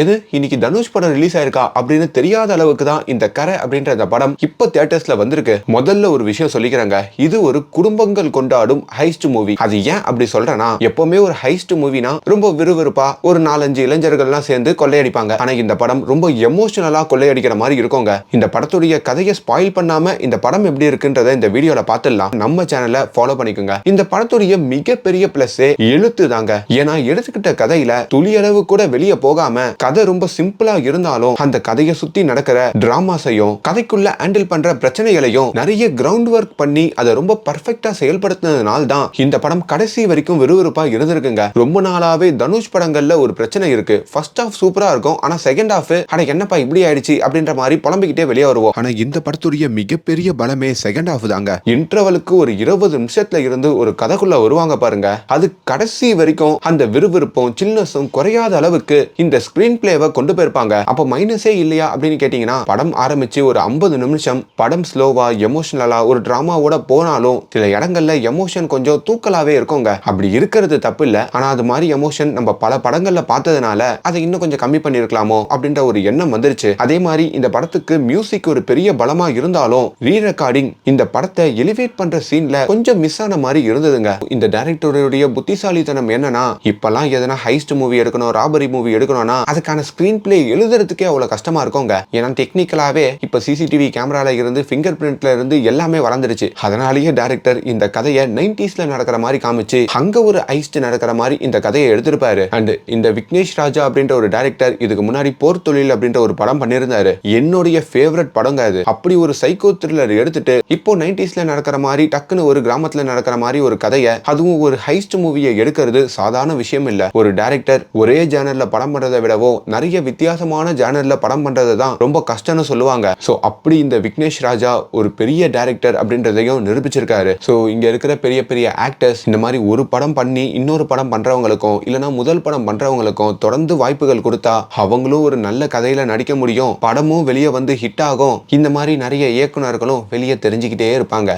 எது இன்னைக்கு தனுஷ் படம் ரிலீஸ் ஆயிருக்கா அப்படின்னு தெரியாத அளவுக்கு தான் இந்த கரை அப்படின்ற இந்த படம் இப்ப தியேட்டர்ஸ்ல வந்திருக்கு. முதல்ல ஒரு விஷயம் சொல்லிக்கிறாங்க, இது ஒரு குடும்பங்கள் கொண்டாடும் ஹைஸ்ட் மூவி. அது ஏன் அப்படி சொல்றேன்னா, எப்பவுமே ஒரு ஹைஸ்ட் மூவினா ரொம்ப விறுவிறுப்பா ஒரு 4-5 இளைஞர்கள்லாம் சேர்ந்து கொள்ளையடிப்பாங்க. ஆனா இந்த படம் ரொம்ப எமோஷனலா கொள்ளையடிக்கிற மாதிரி இருக்குங்க. இந்த படத்துடைய கதையை ஸ்பாயில் பண்ணாம இந்த படம் எப்படி இருக்குன்றத இந்த வீடியோல பார்த்துடலாம். நம்ம சேனலை ஃபாலோ பண்ணிக்கோங்க. இந்த படத்துடைய மிகப்பெரிய பிளஸ் எழுத்து தாங்க. ஏன்னா எடுத்துக்கிட்ட கதையில துளியளவு கூட வெளியே போகாம கதை ரொம்ப சிம்பிளா இருந்தாலும் அந்த கதையை சுத்தி நடக்கிற டிராமாஸையும் கதைக்குள்ள ஹேண்டில் பண்ற பிரச்சனைகளையும் நிறைய கிரவுண்ட் ஒர்க் பண்ணி அதை ரொம்ப பர்ஃபெக்ட்டா செயல்படுத்தினதுனால தான் இந்த படம் கடைசி வரைக்கும் விறுவிறுப்பா இருந்திருக்குங்க. ரொம்ப நாளாவே தனுஷ் படங்கள்ல ஒரு பிரச்சனை இருக்கு. ஃபர்ஸ்ட் ஹாஃப் சூப்பரா இருக்கும், ஆனா செகண்ட் ஹாஃப் அட என்னப்பா இப்படி ஆயிடுச்சு அப்படின்ற மாதிரி புலம்பிக்கிட்டே வெளியே வருவோம். ஆனா இந்த படத்துடைய மிகப்பெரிய பலமே செகண்ட் ஹாஃப் தாங்க. இன்டர்வலுக்கு ஒரு 20 நிமிஷத்துல இருந்து ஒரு கதைக்குள்ள வருவாங்க பாருங்க, அது கடைசி வரைக்கும் அந்த விறுவிறுப்பும் சில்னஸும் குறையாத அளவுக்கு இந்த ஸ்கிரீன் பிளேவை கொண்டு போயிருப்பாங்க. அப்ப மைனஸே இல்லையா அப்படின்னு கேட்டீங்கன்னா, படம் ஆரம்பிச்சு ஒரு 50 நிமிஷம் படம் ஸ்லோவா எமோஷனலா ஒரு டிராமாவோட போனாலும் சில இடங்கள்ல எமோஷன் கொஞ்சம் தூக்கலாவே இருக்குங்க. அப்படி இருக்கிறது தப்பு இல்ல, ஆனா அது மாதிரி எமோஷன் நம்ம பல படங்கள்ல பார்த்ததுனால அதை இன்னும் கொஞ்சம் கம்மி பண்ணிருக்கலாமோ அப்படின்ற ஒரு எண்ணம் வந்துருச்சு. அதே மாதிரி இந்த படத்துக்கு மியூசிக் ஒரு பெரிய பலமா இருந்தாலும் ரீ ரெக்கார்டிங் இந்த படத்தை எலிவேட் பண்ற சீன்ல கொஞ்சம் மிஸ் ஆன மாதிரி இருந்ததுங்க. இந்த டைரக்டருடைய புத்திசாலித்தனம் என்னன்னா, இப்பெல்லாம் எதனா ஹைஸ்ட் மூவி எடுக்கணும், ராபரி மூவி எடுக்கணும்னா அதுக்கான ஸ்கிரீன் பிளே எழுதுறதுக்கே அவ்வளவு கஷ்டமா இருக்குங்க. ஏன்னா டெக்னிக்கலாவே இப்ப சிசிடிவி கேமரால இருந்து ஃபிங்கர் பிரிண்ட்ல இருந்து எல்லாமே வளர்ந்துருச்சு. அதனாலேயே டைரக்டர் இந்த கதையை 90ஸ்ல நடக்கிற மாதிரி காமிச்சு அங்க ஒரு ஹைஸ்ட் நடக்கிற மாதிரி இந்த கதையை எடுத்திருப்பாரு. அண்ட் இந்த விக்னேஷ் ராஜா அப்படின்ற ஒரு டைரக்டர் இதுக்கு முன்னாடி போர் தொழில் அப்படின்ற ஒரு படம் பண்ணியிருந்தாரு. என்னுடைய ஃபேவரட் படங்க அது. அப்படி ஒரு சைக்கோ த்ரில்லர் எடுத்துட்டு இப்போ 90ஸ்ல நடக்கிற மாதிரி டக்குன்னு ஒரு கிராமத்துல நடக்கிற மாதிரி ஒரு கதையை, அதுவும் ஒரு ஹைஸ்ட் மூவியை எடுக்கிறது சாதாரண விஷயம் இல்ல. ஒரு டைரக்டர் ஒரே ஜானர்ல படம் பண்றதை விடவோ நிறைய வித்தியாசமான ஜானர்ல படம் பண்றது தான் ரொம்ப கஷ்டம்னு சொல்லுவாங்க. சோ அப்படி இந்த விக்னேஷ் ராஜா ஒரு பெரிய டைரக்டர் அப்படின்றதையும் நிரூபிச்சிருக்காரு. சோ இங்க இருக்கிற பெரிய பெரிய ஆக்டர்ஸ் இந்த மாதிரி ஒரு படம் பண்ணி இன்னொரு படம் பண்றவங்களுக்கும் இல்லனா முதல் படம் பண்றவங்களுக்கும் தொடர்ந்து வாய்ப்புகள் கொடுத்தா அவங்களும் ஒரு நல்ல கதையில நடிக்க முடியும், படமும் வெளியே வந்து ஹிட் ஆகும். இந்த மாதிரி நிறைய இயக்குனர்களும் வெளியே தெரிஞ்சுக்கிட்டே இருப்பாங்க.